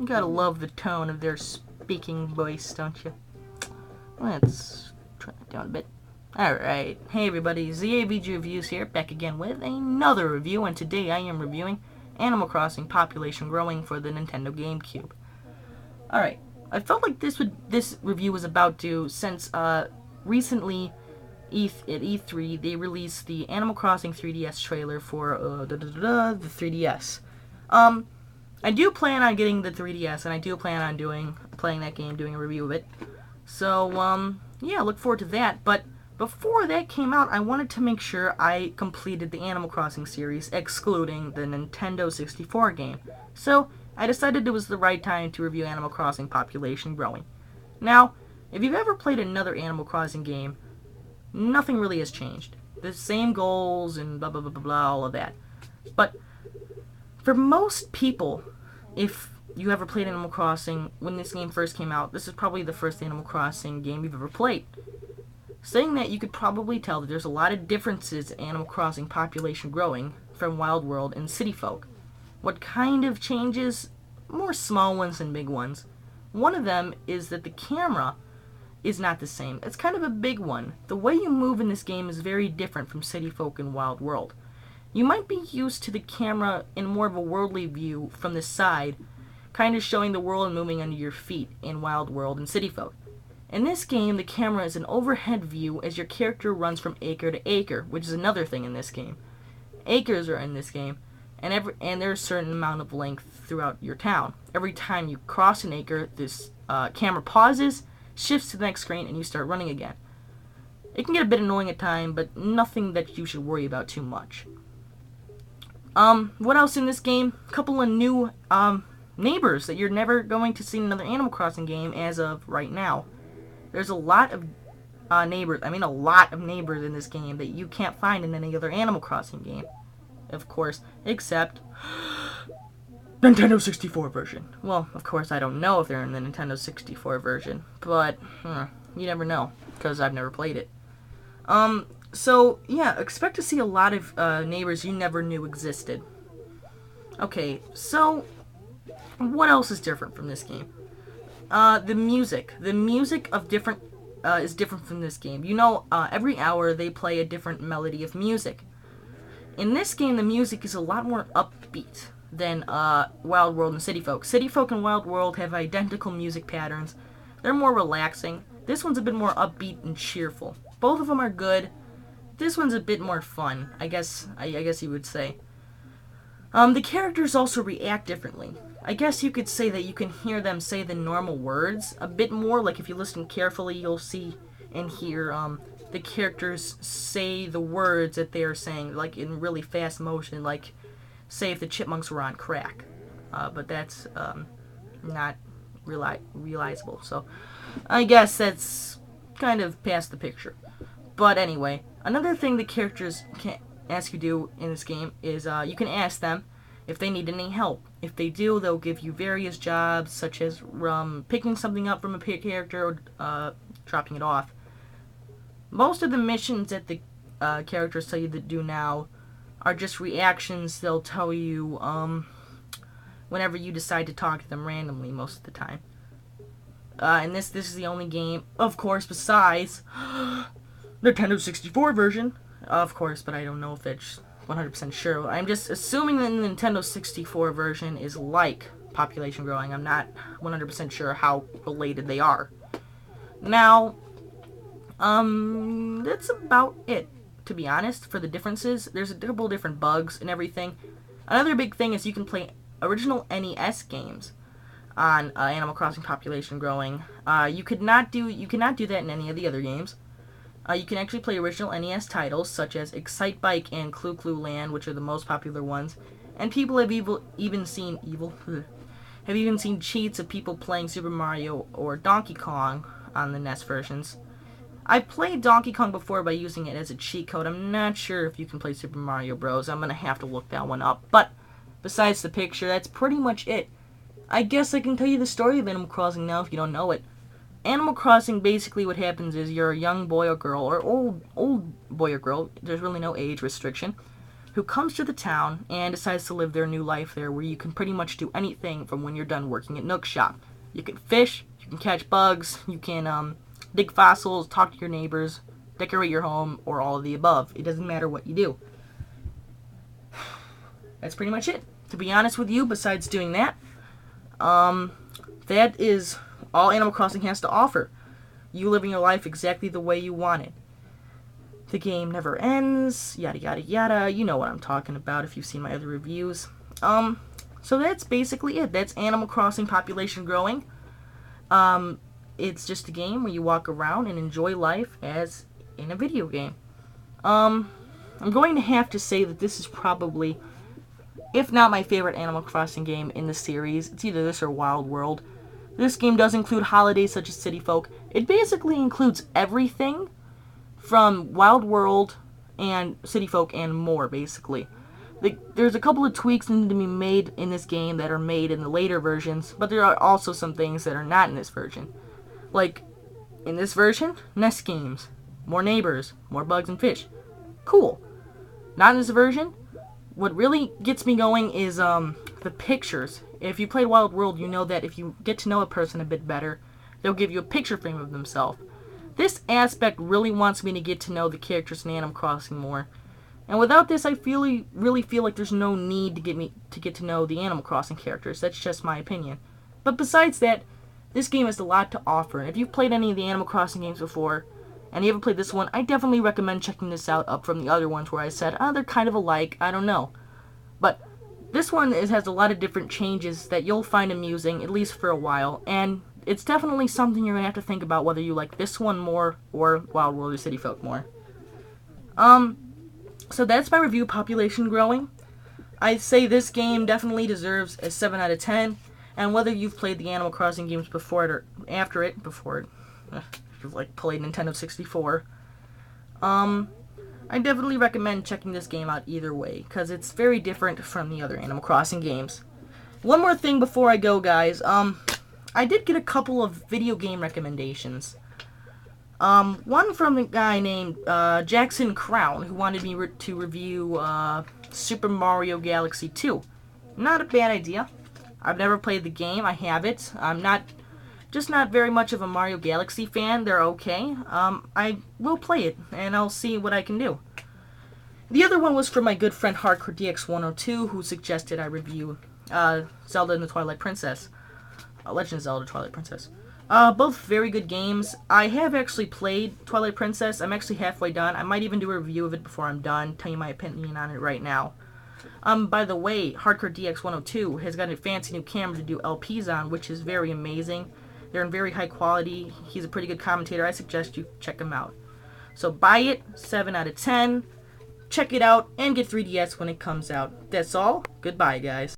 gotta love the tone of their speaking voice, don't you? Let's turn it down a bit. Alright, hey everybody, ZAVG Reviews here, back again with another review, and today I am reviewing Animal Crossing Population Growing for the Nintendo GameCube. Alright, I felt like this review was about due since recently at E3 they released the Animal Crossing 3DS trailer for the 3DS. I do plan on getting the 3DS, and I do plan on playing that game, doing a review of it. So, yeah, look forward to that. But before that came out, I wanted to make sure I completed the Animal Crossing series, excluding the Nintendo 64 game. So, I decided it was the right time to review Animal Crossing Population Growing. Now, if you've ever played another Animal Crossing game, nothing really has changed. The same goals and blah blah blah blah blah, all of that. But for most people, if you ever played Animal Crossing, when this game first came out, this is probably the first Animal Crossing game you've ever played. Saying that, you could probably tell that there's a lot of differences in Animal Crossing Population Growing from Wild World and City Folk. What kind of changes? More small ones than big ones. One of them is that the camera is not the same. It's kind of a big one. The way you move in this game is very different from City Folk and Wild World. You might be used to the camera in more of a worldly view from the side, kind of showing the world moving under your feet in Wild World and City Folk. In this game, the camera is an overhead view as your character runs from acre to acre, which is another thing in this game. Acres are in this game, and there's a certain amount of length throughout your town. Every time you cross an acre, this camera pauses, shifts to the next screen, and you start running again. It can get a bit annoying at times, but nothing that you should worry about too much. What else in this game? A couple of new neighbors that you're never going to see in another Animal Crossing game as of right now. There's a lot of neighbors in this game that you can't find in any other Animal Crossing game. Of course, except Nintendo 64 version. Well, of course, I don't know if they're in the Nintendo 64 version, but you never know, because I've never played it. So, yeah, expect to see a lot of neighbors you never knew existed. Okay, so what else is different from this game? The music. The music of different is different from this game. You know, every hour they play a different melody of music. In this game, the music is a lot more upbeat than Wild World and City Folk. City Folk and Wild World have identical music patterns. They're more relaxing. This one's a bit more upbeat and cheerful. Both of them are good. This one's a bit more fun, I guess you would say. The characters also react differently. I guess you could say that you can hear them say the normal words a bit more. Like if you listen carefully, you'll see and hear the characters say the words that they are saying, like in really fast motion, like say if the chipmunks were on crack. But that's not realizable. So I guess that's kind of past the picture. But anyway, another thing the characters can ask you to do in this game is you can ask them if they need any help. If they do, they'll give you various jobs, such as picking something up from a character or dropping it off. Most of the missions that the characters tell you to do now are just reactions they'll tell you whenever you decide to talk to them randomly most of the time. And this is the only game, of course, besides Nintendo 64 version, of course, but I don't know if that's 100% sure. I'm just assuming that the Nintendo 64 version is like Population Growing. I'm not 100% sure how related they are. Now, that's about it, to be honest, for the differences. There's a couple different bugs and everything. Another big thing is you can play original NES games on Animal Crossing Population Growing. You cannot do that in any of the other games. You can actually play original NES titles such as Excite Bike and Clu Clu Land, which are the most popular ones. And people have even seen cheats of people playing Super Mario or Donkey Kong on the NES versions. I played Donkey Kong before by using it as a cheat code. I'm not sure if you can play Super Mario Bros. I'm gonna have to look that one up. But besides the picture, that's pretty much it. I guess I can tell you the story of Animal Crossing now if you don't know it. Animal Crossing, basically what happens is you're a young boy or girl, or old boy or girl, there's really no age restriction, who comes to the town and decides to live their new life there, where you can pretty much do anything from when you're done working at Nook's shop. You can fish, you can catch bugs, you can dig fossils, talk to your neighbors, decorate your home, or all of the above. It doesn't matter what you do. That's pretty much it. To be honest with you, besides doing that, that is all Animal Crossing has to offer. You living your life exactly the way you want it. The game never ends, yada yada yada. You know what I'm talking about if you've seen my other reviews. So that's basically it. That's Animal Crossing Population Growing. It's just a game where you walk around and enjoy life as in a video game. I'm going to have to say that this is probably, if not my favorite Animal Crossing game in the series. It's either this or Wild World. This game does include holidays such as City Folk. It basically includes everything from Wild World and City Folk and more, basically. There's a couple of tweaks that need to be made in this game that are made in the later versions, but there are also some things that are not in this version. Like, in this version, nest games, more neighbors, more bugs and fish. Cool. Not in this version. What really gets me going is the pictures. If you played Wild World, you know that if you get to know a person a bit better, they'll give you a picture frame of themselves. This aspect really wants me to get to know the characters in Animal Crossing more. And without this, I really feel like there's no need to get to know the Animal Crossing characters. That's just my opinion. But besides that, this game has a lot to offer. And if you've played any of the Animal Crossing games before, and you haven't played this one, I definitely recommend checking this out up from the other ones where I said, they're kind of alike, I don't know. But this one has a lot of different changes that you'll find amusing, at least for a while, and it's definitely something you're going to have to think about whether you like this one more or Wild World or City Folk more. So that's my review, Population Growing. I'd say this game definitely deserves a 7 out of 10, and whether you've played the Animal Crossing games before it or after it, you've like played Nintendo 64, I definitely recommend checking this game out either way, because it's very different from the other Animal Crossing games. One more thing before I go, guys. I did get a couple of video game recommendations. One from a guy named Jackson Crown, who wanted me to review Super Mario Galaxy 2. Not a bad idea. I've never played the game. I have it. I'm not very much of a Mario Galaxy fan. They're okay. I will play it, and I'll see what I can do. The other one was from my good friend Hardcore DX102, who suggested I review Zelda and the Twilight Princess. Legend of Zelda Twilight Princess. Both very good games. I have actually played Twilight Princess. I'm actually halfway done. I might even do a review of it before I'm done, tell you my opinion on it right now. By the way, Hardcore DX102 has got a fancy new camera to do LPs on, which is very amazing. They're in very high quality. He's a pretty good commentator. I suggest you check him out. So buy it, 7 out of 10. Check it out, and get 3DS when it comes out. That's all. Goodbye, guys.